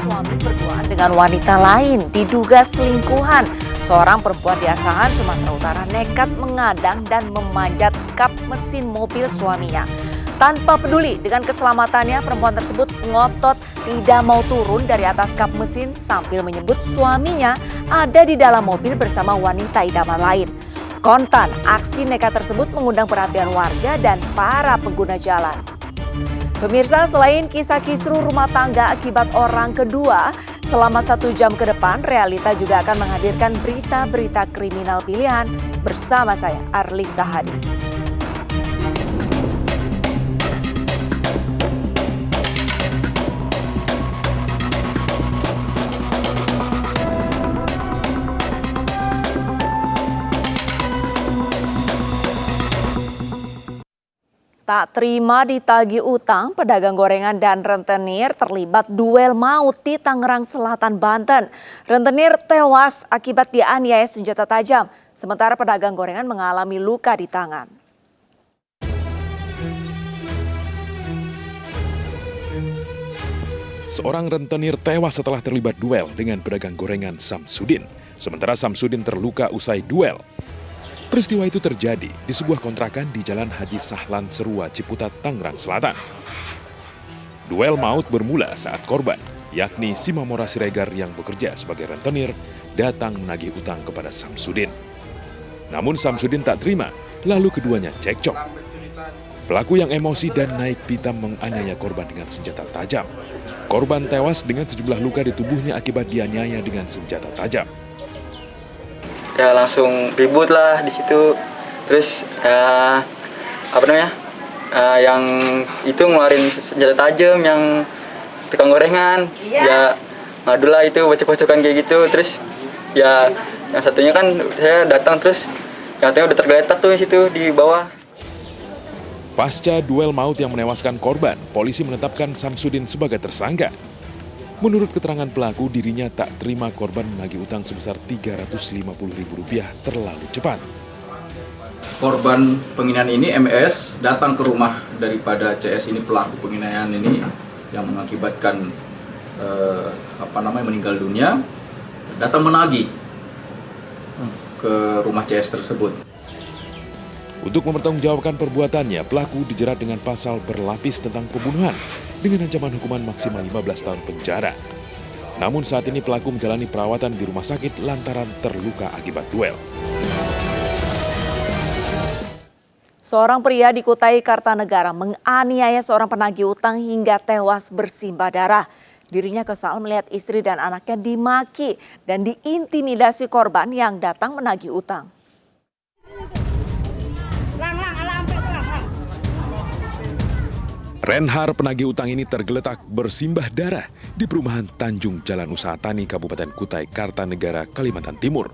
suami berduaan dengan wanita lain, diduga selingkuhan. Seorang perempuan di Asahan, Sumatera Utara nekat mengadang dan memanjat kap mesin mobil suaminya. Tanpa peduli dengan keselamatannya, perempuan tersebut ngotot tidak mau turun dari atas kap mesin sambil menyebut suaminya ada di dalam mobil bersama wanita idaman lain. Kontan, aksi nekat tersebut mengundang perhatian warga dan para pengguna jalan. Pemirsa, selain kisah kisruh rumah tangga akibat orang kedua, selama 1 jam ke depan, Realita juga akan menghadirkan berita-berita kriminal pilihan bersama saya, Arlisa Hadi. Tak terima ditagih utang, pedagang gorengan dan rentenir terlibat duel maut di Tangerang Selatan, Banten. Rentenir tewas akibat dianiaya senjata tajam, sementara pedagang gorengan mengalami luka di tangan. Seorang rentenir tewas setelah terlibat duel dengan pedagang gorengan Samsudin. Sementara Samsudin terluka usai duel. Peristiwa itu terjadi di sebuah kontrakan di Jalan Haji Sahlan Serua, Ciputat, Tangerang Selatan. Duel maut bermula saat korban, yakni Simamora Siregar yang bekerja sebagai rentenir, datang menagih utang kepada Samsudin. Namun Samsudin tak terima, lalu keduanya cekcok. Pelaku yang emosi dan naik pitam menganiaya korban dengan senjata tajam. Korban tewas dengan sejumlah luka di tubuhnya akibat dianiaya dengan senjata tajam. Ya langsung ribut lah di situ. Terus yang itu ngeluarin senjata tajam yang tukang gorengan. Ya ngadu lah itu bacok-bacokan kayak gitu. Terus ya yang satunya kan saya datang terus yang satunya udah tergeletak tuh di situ di bawah. Pasca duel maut yang menewaskan korban, polisi menetapkan Samsudin sebagai tersangka. Menurut keterangan pelaku, dirinya tak terima korban menagih utang sebesar Rp350.000 terlalu cepat. Korban penganiayaan ini, MS, datang ke rumah daripada CS ini, pelaku penganiayaan ini, yang mengakibatkan meninggal dunia, datang menagih ke rumah CS tersebut. Untuk mempertanggungjawabkan perbuatannya, pelaku dijerat dengan pasal berlapis tentang pembunuhan dengan ancaman hukuman maksimal 15 tahun penjara. Namun saat ini pelaku menjalani perawatan di rumah sakit lantaran terluka akibat duel. Seorang pria di Kutai Kartanegara menganiaya seorang penagih utang hingga tewas bersimbah darah. Dirinya kesal melihat istri dan anaknya dimaki dan diintimidasi korban yang datang menagih utang. Renhar, penagih utang ini tergeletak bersimbah darah di perumahan Tanjung Jalan Usaha Tani, Kabupaten Kutai Kartanegara, Kalimantan Timur.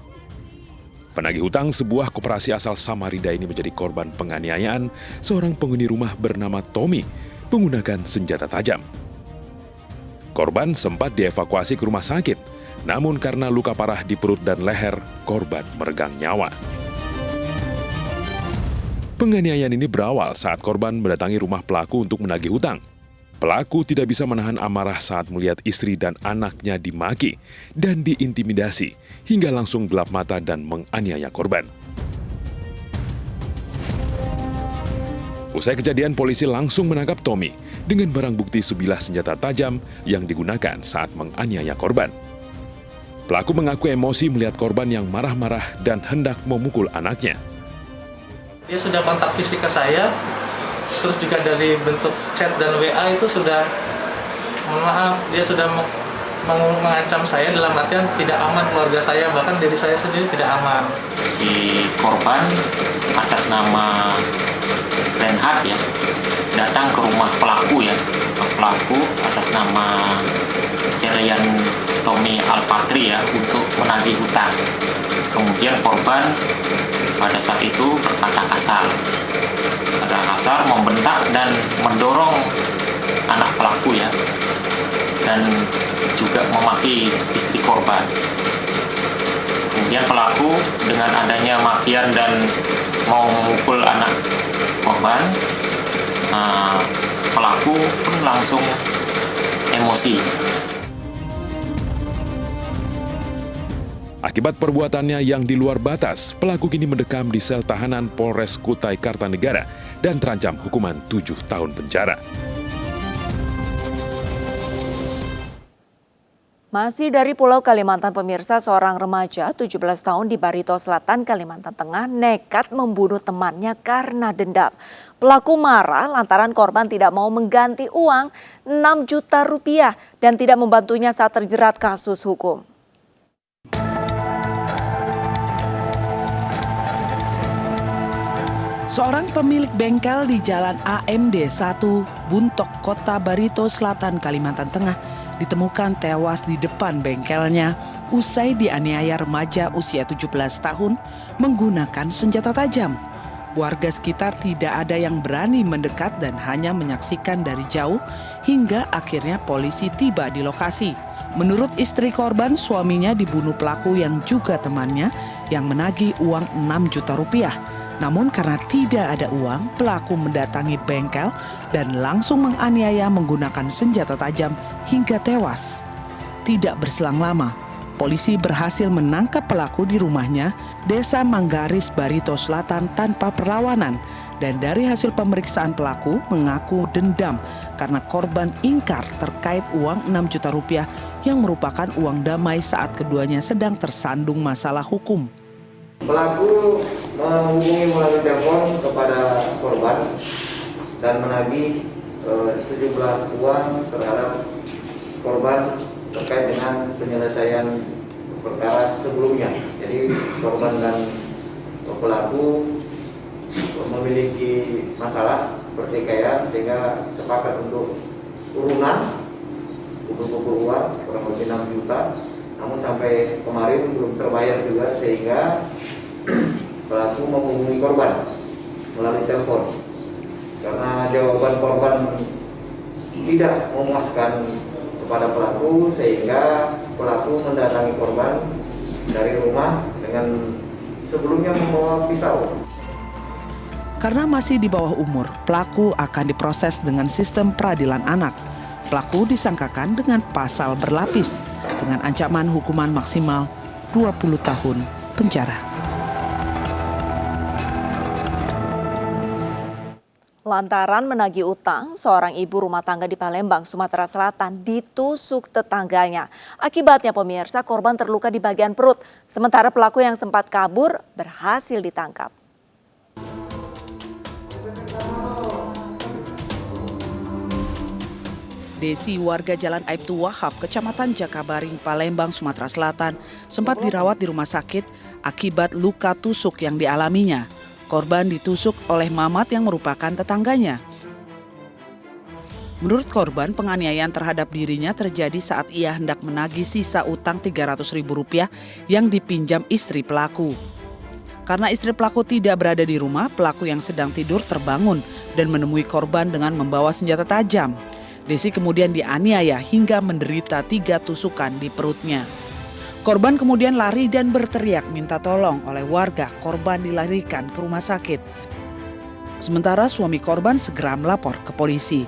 Penagih utang sebuah koperasi asal Samarinda ini menjadi korban penganiayaan seorang penghuni rumah bernama Tommy menggunakan senjata tajam. Korban sempat dievakuasi ke rumah sakit, namun karena luka parah di perut dan leher, korban meregang nyawa. Penganiayaan ini berawal saat korban mendatangi rumah pelaku untuk menagih hutang. Pelaku tidak bisa menahan amarah saat melihat istri dan anaknya dimaki dan diintimidasi hingga langsung gelap mata dan menganiaya korban. Usai kejadian, polisi langsung menangkap Tommy dengan barang bukti sebilah senjata tajam yang digunakan saat menganiaya korban. Pelaku mengaku emosi melihat korban yang marah-marah dan hendak memukul anaknya. Dia sudah kontak fisik ke saya, terus juga dari bentuk chat dan WA itu sudah, mohon maaf, dia sudah mengancam saya dalam artian tidak aman keluarga saya, bahkan diri saya sendiri tidak aman. Si korban atas nama Renhard ya, datang ke rumah pelaku ya, pelaku atas nama Cerian Tommy Alpatri ya, untuk menagih hutang. Kemudian korban pada saat itu berkata kasar, membentak dan mendorong anak pelaku ya, dan juga memaki istri korban. Kemudian pelaku dengan adanya makian dan mau memukul anak korban, pelaku pun langsung emosi. Akibat perbuatannya yang di luar batas, pelaku kini mendekam di sel tahanan Polres Kutai Kartanegara dan terancam hukuman 7 tahun penjara. Masih dari Pulau Kalimantan, pemirsa, seorang remaja 17 tahun di Barito Selatan, Kalimantan Tengah nekat membunuh temannya karena dendam. Pelaku marah lantaran korban tidak mau mengganti uang 6 juta rupiah dan tidak membantunya saat terjerat kasus hukum. Seorang pemilik bengkel di Jalan AMD 1, Buntok, Kota Barito Selatan, Kalimantan Tengah, ditemukan tewas di depan bengkelnya usai dianiaya remaja usia 17 tahun menggunakan senjata tajam. Warga sekitar tidak ada yang berani mendekat dan hanya menyaksikan dari jauh hingga akhirnya polisi tiba di lokasi. Menurut istri korban, suaminya dibunuh pelaku yang juga temannya yang menagih uang 6 juta rupiah. Namun karena tidak ada uang, pelaku mendatangi bengkel dan langsung menganiaya menggunakan senjata tajam hingga tewas. Tidak berselang lama, polisi berhasil menangkap pelaku di rumahnya, Desa Manggaris, Barito Selatan tanpa perlawanan. Dan dari hasil pemeriksaan pelaku mengaku dendam karena korban ingkar terkait uang 6 juta rupiah yang merupakan uang damai saat keduanya sedang tersandung masalah hukum. Pelaku menghubungi melalui telepon kepada korban dan menagih sejumlah uang terhadap korban terkait dengan penyelesaian perkara sebelumnya. Jadi korban dan pelaku memiliki masalah pertikaian sehingga sepakat untuk urunan buku-buku uang kurang lebih 6 juta. Namun sampai kemarin belum terbayar juga sehingga pelaku menghubungi korban melalui telepon. Karena jawaban korban tidak memuaskan kepada pelaku sehingga pelaku mendatangi korban dari rumah dengan sebelumnya membawa pisau. Karena masih di bawah umur, pelaku akan diproses dengan sistem peradilan anak. Pelaku disangkakan dengan pasal berlapis dengan ancaman hukuman maksimal 20 tahun penjara. Lantaran menagih utang, seorang ibu rumah tangga di Palembang, Sumatera Selatan ditusuk tetangganya. Akibatnya pemirsa, korban terluka di bagian perut, sementara pelaku yang sempat kabur berhasil ditangkap. Desi, warga Jalan Aibtu Wahab, Kecamatan Jakabaring, Palembang, Sumatera Selatan, sempat dirawat di rumah sakit akibat luka tusuk yang dialaminya. Korban ditusuk oleh Mamat yang merupakan tetangganya. Menurut korban, penganiayaan terhadap dirinya terjadi saat ia hendak menagih sisa utang Rp300.000 yang dipinjam istri pelaku. Karena istri pelaku tidak berada di rumah, pelaku yang sedang tidur terbangun dan menemui korban dengan membawa senjata tajam. Desi kemudian dianiaya hingga menderita 3 tusukan di perutnya. Korban kemudian lari dan berteriak minta tolong oleh warga. Korban dilarikan ke rumah sakit. Sementara suami korban segera melapor ke polisi.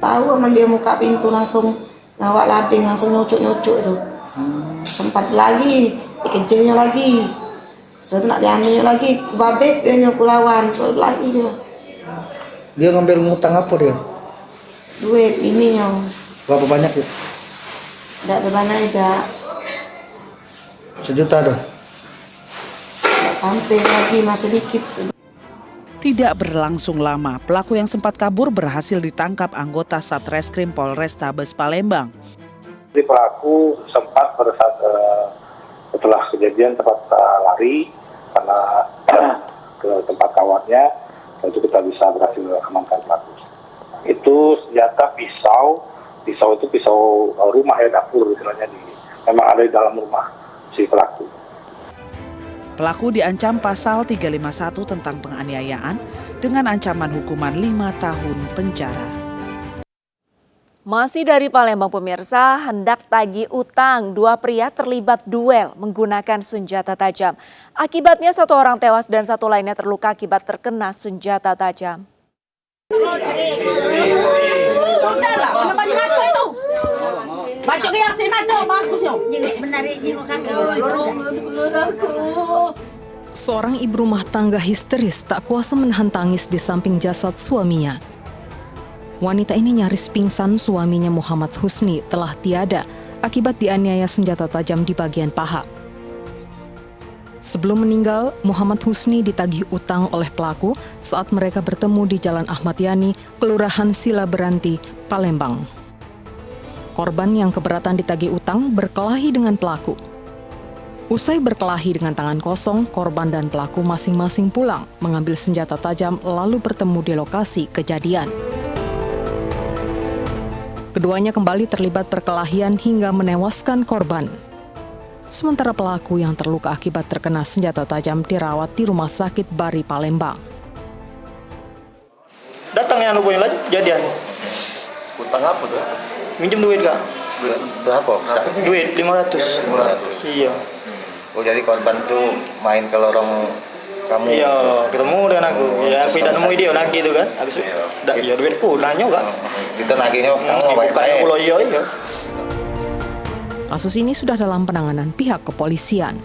Tahu sama dia muka pintu langsung ngawak lading, langsung nyucuk-nyucuk tuh. Sempat lagi, dikencingnya lagi. Setelah dianiaya lagi, babek dia nyoku lawan, lagi dia. Dia ngambil ngutang apa dia? Duit ini yang Berapa banyak ya? tidak berbanyak tidak. 1 juta dah. Sampai lagi masih dikit. Tidak berlangsung lama, pelaku yang sempat kabur berhasil ditangkap anggota Satreskrim Polrestabes Palembang. Jadi pelaku sempat pada saat setelah kejadian sempat lari karena ke tempat kawannya, dan itu kita bisa berhasil amankan pelaku. Itu senjata pisau itu pisau rumah ya, dapur istilahnya, memang ada di dalam rumah si pelaku. Pelaku diancam pasal 351 tentang penganiayaan dengan ancaman hukuman 5 tahun penjara. Masih dari Palembang pemirsa, hendak tagih utang, 2 pria terlibat duel menggunakan senjata tajam. Akibatnya 1 orang tewas dan 1 lainnya terluka akibat terkena senjata tajam. Baca yang sini dong bagus yo. Seorang ibu rumah tangga histeris tak kuasa menahan tangis di samping jasad suaminya. Wanita ini nyaris pingsan. Suaminya Muhammad Husni telah tiada akibat dianiaya senjata tajam di bagian paha. Sebelum meninggal, Muhammad Husni ditagih utang oleh pelaku saat mereka bertemu di Jalan Ahmad Yani, Kelurahan Sila Beranti, Palembang. Korban yang keberatan ditagih utang berkelahi dengan pelaku. Usai berkelahi dengan tangan kosong, korban dan pelaku masing-masing pulang, mengambil senjata tajam lalu bertemu di lokasi kejadian. Keduanya kembali terlibat perkelahian hingga menewaskan korban. Sementara pelaku yang terluka akibat terkena senjata tajam dirawat di Rumah Sakit Bari Palembang. Datang yang hubungin lagi jadian. Utang apa tuh? Minjem duit Kak. Berapa? Duit 500. 500. Iya. Oh jadi korban tuh main ke lorong kamu? Iya, ketemu dengan aku. Ya aku tidak nemu dia lagi tuh kan. Aku ya duitku nanya Kak. Itu naginya kamu Bukannya pulau iya. Kasus ini sudah dalam penanganan pihak kepolisian.